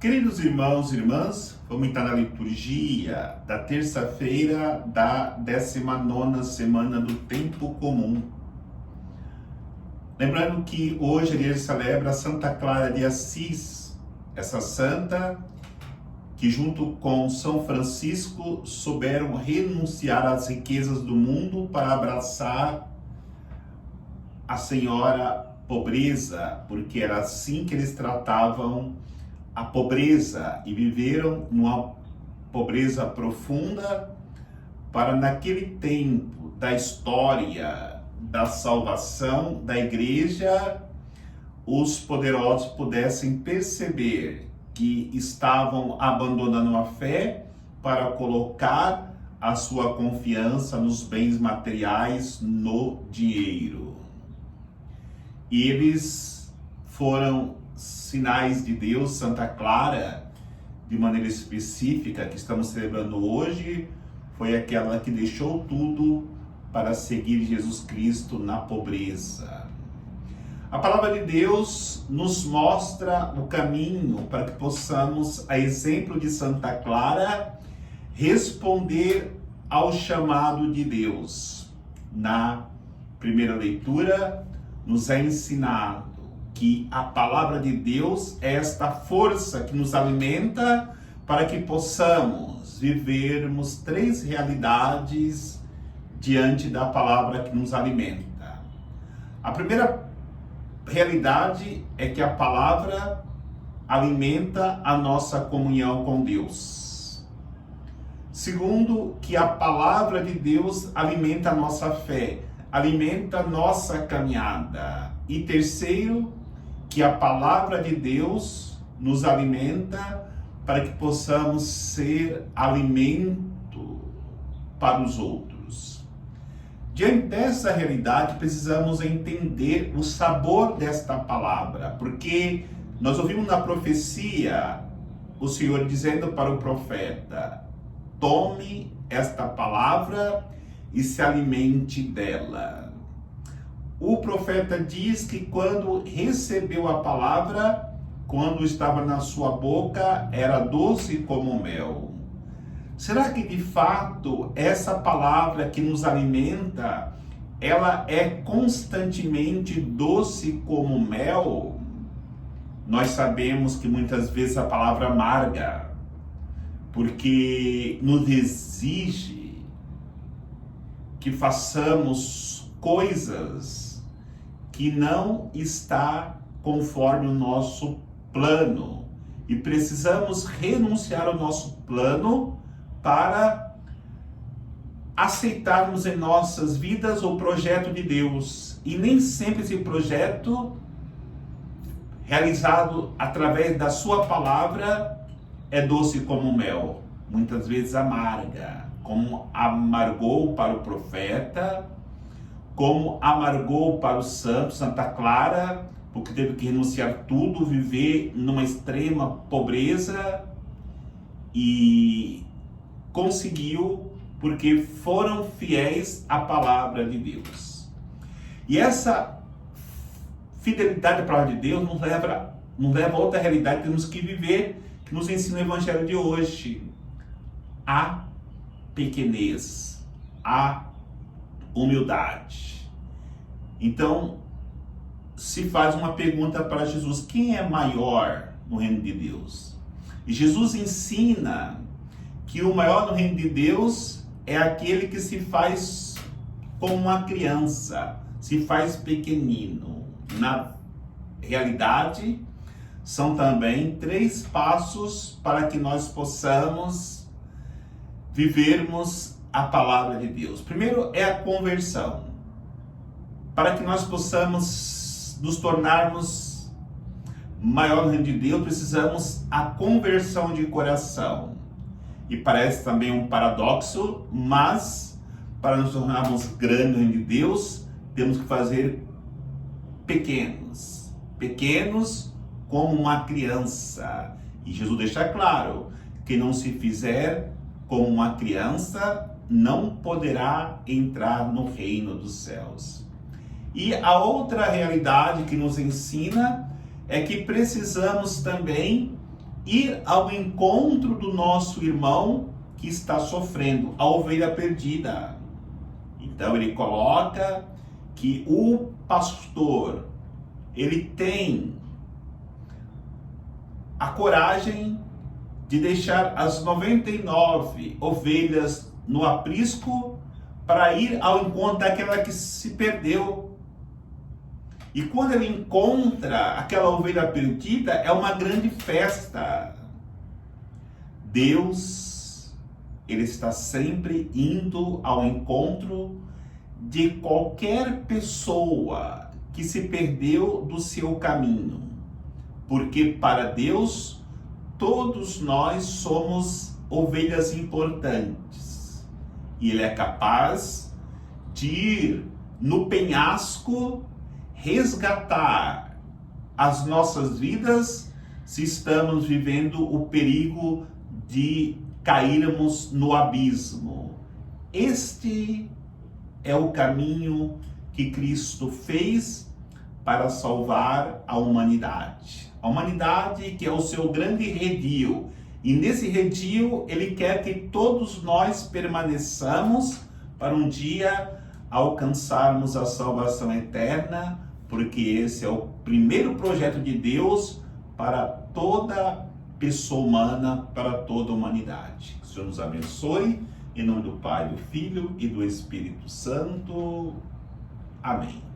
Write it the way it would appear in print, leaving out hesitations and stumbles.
Queridos irmãos e irmãs, vamos entrar na liturgia da terça-feira da 19ª semana do Tempo Comum. Lembrando que hoje a igreja celebra Santa Clara de Assis, essa santa que junto com São Francisco souberam renunciar às riquezas do mundo para abraçar a Senhora Pobreza, porque era assim que eles tratavam a pobreza e viveram numa pobreza profunda para naquele tempo da história da salvação da igreja, os poderosos pudessem perceber que estavam abandonando a fé para colocar a sua confiança nos bens materiais, no dinheiro. E eles foram sinais de Deus. Santa Clara, de maneira específica, que estamos celebrando hoje, foi aquela que deixou tudo para seguir Jesus Cristo na pobreza. A palavra de Deus nos mostra o caminho para que possamos, a exemplo de Santa Clara, responder ao chamado de Deus. Na primeira leitura, nos é ensinado que a palavra de Deus é esta força que nos alimenta para que possamos vivermos três realidades diante da palavra que nos alimenta. A primeira realidade é que a palavra alimenta a nossa comunhão com Deus. Segundo, que a palavra de Deus alimenta a nossa fé, alimenta a nossa caminhada. E terceiro, que a palavra de Deus nos alimenta para que possamos ser alimento para os outros. Diante dessa realidade, precisamos entender o sabor desta palavra, porque nós ouvimos na profecia o Senhor dizendo para o profeta: tome esta palavra e se alimente dela. O profeta diz que quando recebeu a palavra, quando estava na sua boca, era doce como mel. Será que de fato essa palavra que nos alimenta, ela é constantemente doce como mel? Nós sabemos que muitas vezes a palavra amarga, porque nos exige que façamos coisas que não está conforme o nosso plano, e precisamos renunciar ao nosso plano para aceitarmos em nossas vidas o projeto de Deus. E nem sempre esse projeto realizado através da sua palavra é doce como mel, muitas vezes amarga, como amargou para o profeta, como amargou para o santo, Santa Clara, porque teve que renunciar tudo, viver numa extrema pobreza, e conseguiu porque foram fiéis à palavra de Deus. E essa fidelidade à palavra de Deus nos leva a outra realidade que temos que viver, que nos ensina o Evangelho de hoje: a pequenez, a humildade. Então, se faz uma pergunta para Jesus: quem é maior no reino de Deus? E Jesus ensina que o maior no reino de Deus é aquele que se faz como uma criança, se faz pequenino. Na realidade, são também 3 passos para que nós possamos vivermos a palavra de Deus. Primeiro é a conversão. Para que nós possamos nos tornarmos maior no reino de Deus, precisamos a conversão de coração. E parece também um paradoxo, mas para nos tornarmos grandes no reino de Deus, temos que fazer pequenos como uma criança. E Jesus deixa claro: quem não se fizer como uma criança não poderá entrar no reino dos céus. E a outra realidade que nos ensina é que precisamos também ir ao encontro do nosso irmão que está sofrendo, a ovelha perdida. Então ele coloca que o pastor, ele tem a coragem de deixar as 99 ovelhas no aprisco para ir ao encontro daquela que se perdeu. E quando ele encontra aquela ovelha perdida, é uma grande festa. Deus, ele está sempre indo ao encontro de qualquer pessoa que se perdeu do seu caminho. Porque para Deus, todos nós somos ovelhas importantes. E ele é capaz de ir no penhasco resgatar as nossas vidas se estamos vivendo o perigo de cairmos no abismo. Este é o caminho que Cristo fez para salvar a humanidade. A humanidade que é o seu grande redil. E nesse redil, ele quer que todos nós permaneçamos para um dia alcançarmos a salvação eterna, porque esse é o primeiro projeto de Deus para toda pessoa humana, para toda a humanidade. Que o Senhor nos abençoe, em nome do Pai, do Filho e do Espírito Santo. Amém.